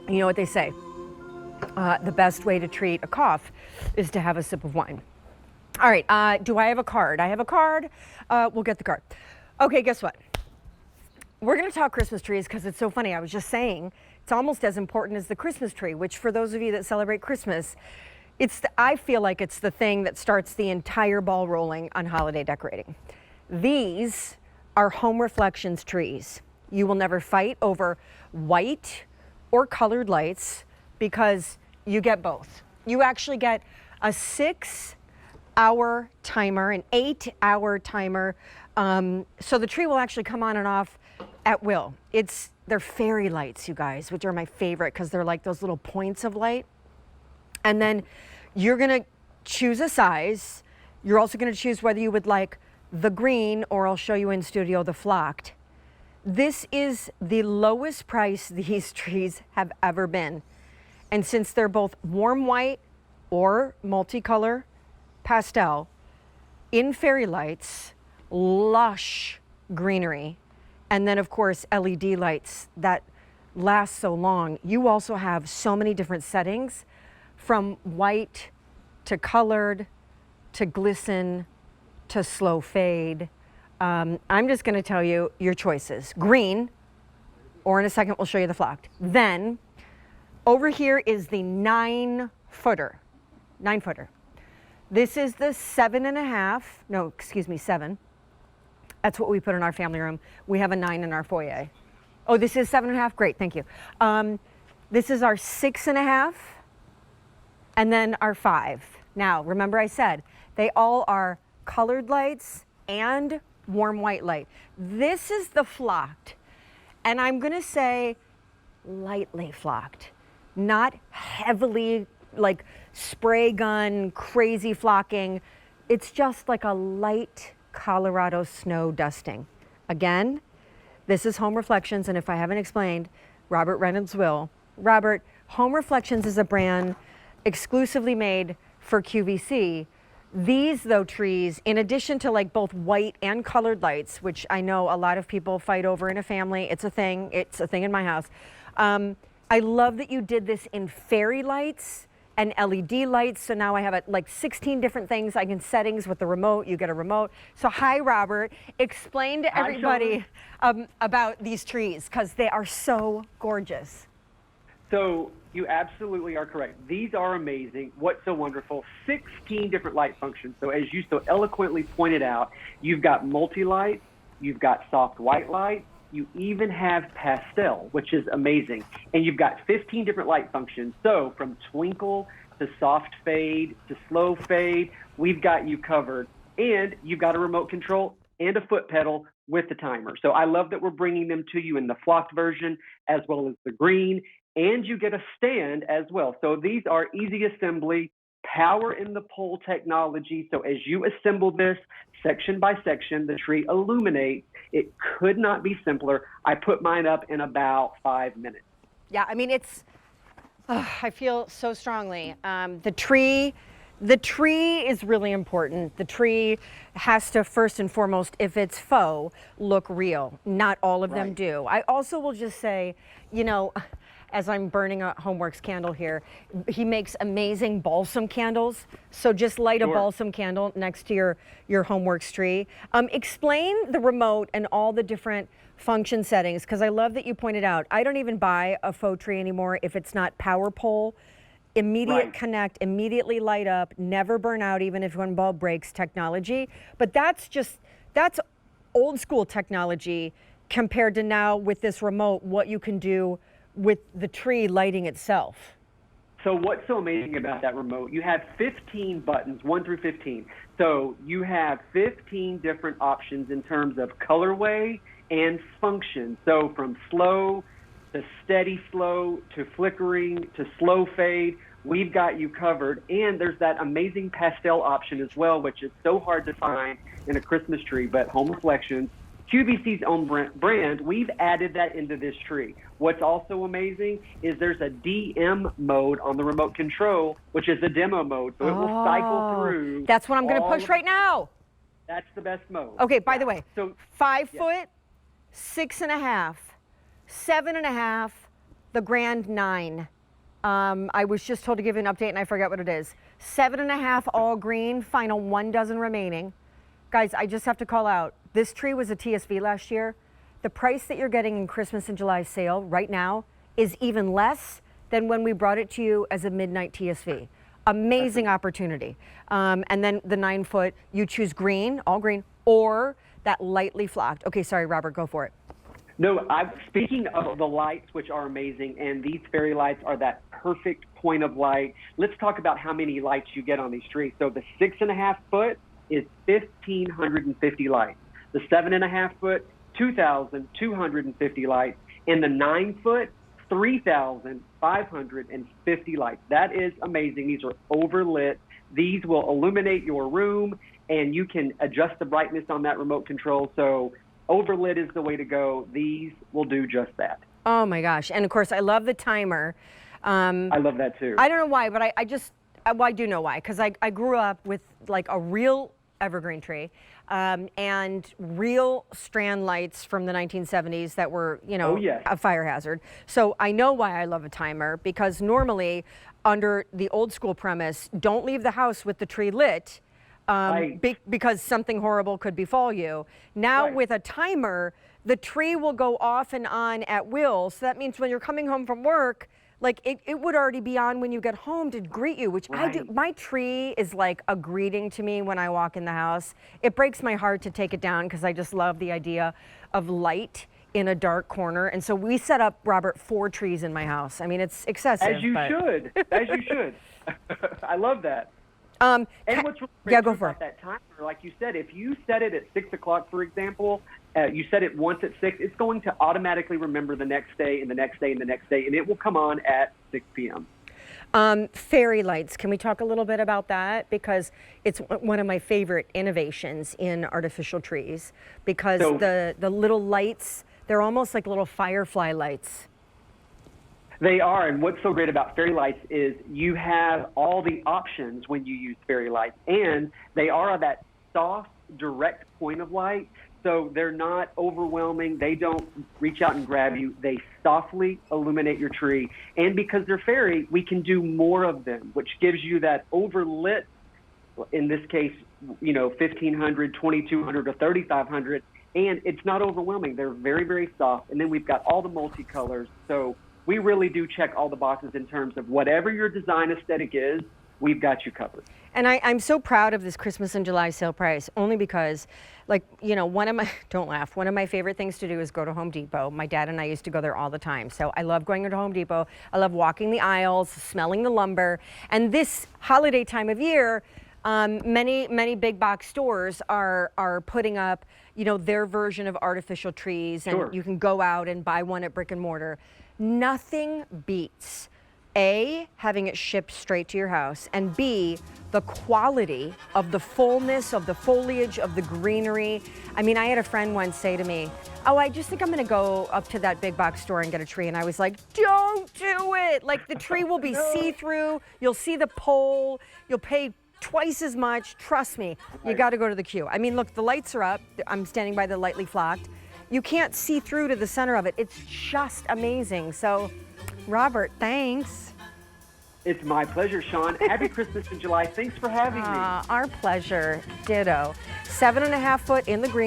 You know what they say? The best way to treat a cough is to have a sip of wine. All right, do I have a card? I have a card. We'll get the card. Okay, guess what? We're going to talk Christmas trees because it's so funny. I was just saying it's almost as important as the Christmas tree, which for those of you that celebrate Christmas, I feel like it's the thing that starts the entire ball rolling on holiday decorating. These are home reflections trees. You will never fight over white or colored lights because you get both. You actually get a 6-hour timer, an 8-hour timer. So the tree will actually come on and off at will. They're fairy lights, you guys, which are my favorite because they're like those little points of light. And then you're gonna choose a size. You're also gonna choose whether you would like the green, or I'll show you in studio the flocked. This is the lowest price these trees have ever been. And since they're both warm white or multicolor pastel, in fairy lights, lush greenery, and then of course LED lights that last so long. You also have so many different settings, from white to colored to glisten to slow fade. I'm just gonna tell you your choices. Green, or in a second we'll show you the flocked. Then over here is the 9-footer. 9-footer. This is the 7.5, no, excuse me, 7. That's what we put in our family room. We have a 9 in our foyer. Oh, this is 7.5, great, thank you. This is our 6.5, and then our 5. Now, remember I said, they all are colored lights and warm white light. This is the flocked, and I'm gonna say lightly flocked, not heavily like spray gun, crazy flocking. It's just like a light Colorado snow dusting. Again, this is Home Reflections, and if I haven't explained, Robert Reynolds will. Robert, Home Reflections is a brand exclusively made for QVC. These, though, trees, in addition to like both white and colored lights, which I know a lot of people fight over in a family, it's a thing in my house. I love that you did this in fairy lights and LED lights. So now I have like 16 different things. I can settings with the remote. You get a remote. So hi, Robert. Explain to everybody about these trees because they are so gorgeous. So you absolutely are correct. These are amazing. What's so wonderful? 16 different light functions. So as you so eloquently pointed out, you've got multi-light, you've got soft white light, you even have pastel, which is amazing. And you've got 15 different light functions. So from twinkle to soft fade to slow fade, we've got you covered. And you've got a remote control and a foot pedal with the timer. So I love that we're bringing them to you in the flocked version as well as the green. And you get a stand as well. So these are easy assembly, power in the pole technology. So as you assemble this section by section, the tree illuminates. It could not be simpler. I put mine up in about 5 minutes. Yeah, I mean, I feel so strongly. The tree is really important. The tree has to, first and foremost, if it's faux, look real. Not all of them do. I also will just say, you know, as I'm burning a Homeworks candle here, he makes amazing balsam candles. So just light a balsam candle next to your Homeworks tree. Explain the remote and all the different function settings, because I love that you pointed out, I don't even buy a faux tree anymore if it's not power pole, immediate connect, immediately light up, never burn out even if one bulb breaks technology. But that's old school technology compared to now with this remote, what you can do with the tree lighting itself. So what's so amazing about that remote, you have 15 buttons, 1 through 15. So you have 15 different options in terms of colorway and function. So from slow to steady slow to flickering to slow fade, we've got you covered. And there's that amazing pastel option as well, which is so hard to find in a Christmas tree, but Home Reflections, QVC's own brand, we've added that into this tree. What's also amazing is there's a DM mode on the remote control, which is a demo mode. So it will cycle through. That's what I'm going to push right now. That's the best mode. Okay, by the way, so 5 foot, 6.5, 7.5, the grand 9. I was just told to give you an update and I forget what it is. 7.5 all green, final 1 dozen remaining. Guys, I just have to call out, this tree was a TSV last year. The price that you're getting in Christmas and July sale right now is even less than when we brought it to you as a midnight TSV. Amazing opportunity. And then the 9-foot, you choose green, all green, or that lightly flocked. Okay, sorry, Robert, go for it. No, speaking of the lights, which are amazing, and these fairy lights are that perfect point of light. Let's talk about how many lights you get on these trees. So the 6.5 foot is 1,550 lights. The 7.5 foot, 2,250 lights. And the 9 foot, 3,550 lights. That is amazing. These are overlit. These will illuminate your room, and you can adjust the brightness on that remote control. So overlit is the way to go. These will do just that. Oh my gosh. And of course, I love the timer. I love that too. I don't know why, but I do know why. Because I grew up with like a real evergreen tree and real strand lights from the 1970s that were, you know, Oh, yes. a fire hazard. So I know why I love a timer, because normally under the old school premise, don't leave the house with the tree lit. Right. Because something horrible could befall you. Now Right. with a timer, the tree will go off and on at will. So that means when you're coming home from work, like it would already be on when you get home to greet you, which I do. Right. My tree is like a greeting to me when I walk in the house. It breaks my heart to take it down because I just love the idea of light in a dark corner. And so we set up, Robert, 4 trees in my house. I mean, it's excessive. As you but... should. As you should. I love that. And what's really yeah, great go too for about it. that timer, like you said, if you set it at 6 o'clock, for example, you set it once at 6, it's going to automatically remember the next day and the next day and the next day, and it will come on at 6 p.m. Fairy lights, can we talk a little bit about that? Because it's one of my favorite innovations in artificial trees, because So- the little lights, they're almost like little firefly lights. They are, and what's so great about fairy lights is you have all the options when you use fairy lights, and they are that soft, direct point of light, so they're not overwhelming. They don't reach out and grab you. They softly illuminate your tree, and because they're fairy, we can do more of them, which gives you that overlit, in this case, 1,500, 2,200, or 3,500, and it's not overwhelming. They're very, very soft, and then we've got all the multicolors, so we really do check all the boxes in terms of whatever your design aesthetic is, we've got you covered. And I'm so proud of this Christmas and July sale price, only because, don't laugh, one of my favorite things to do is go to Home Depot. My dad and I used to go there all the time. So I love going to Home Depot. I love walking the aisles, smelling the lumber. And this holiday time of year, many big box stores are putting up, their version of artificial trees, and Sure. you can go out and buy one at brick and mortar. Nothing beats A, having it shipped straight to your house, and B, the quality of the fullness of the foliage, of the greenery. I mean, I had a friend once say to me, "Oh, I just think I'm gonna go up to that big box store and get a tree." And I was like, "Don't do it!" Like, the tree will be see-through, you'll see the pole, you'll pay twice as much. Trust me, you gotta go to the queue. I mean, look, the lights are up. I'm standing by the lightly flocked. You can't see through to the center of it. It's just amazing. So, Robert, thanks. It's my pleasure, Sean. Happy Christmas in July. Thanks for having me. Our pleasure. Ditto. 7.5 foot in the green.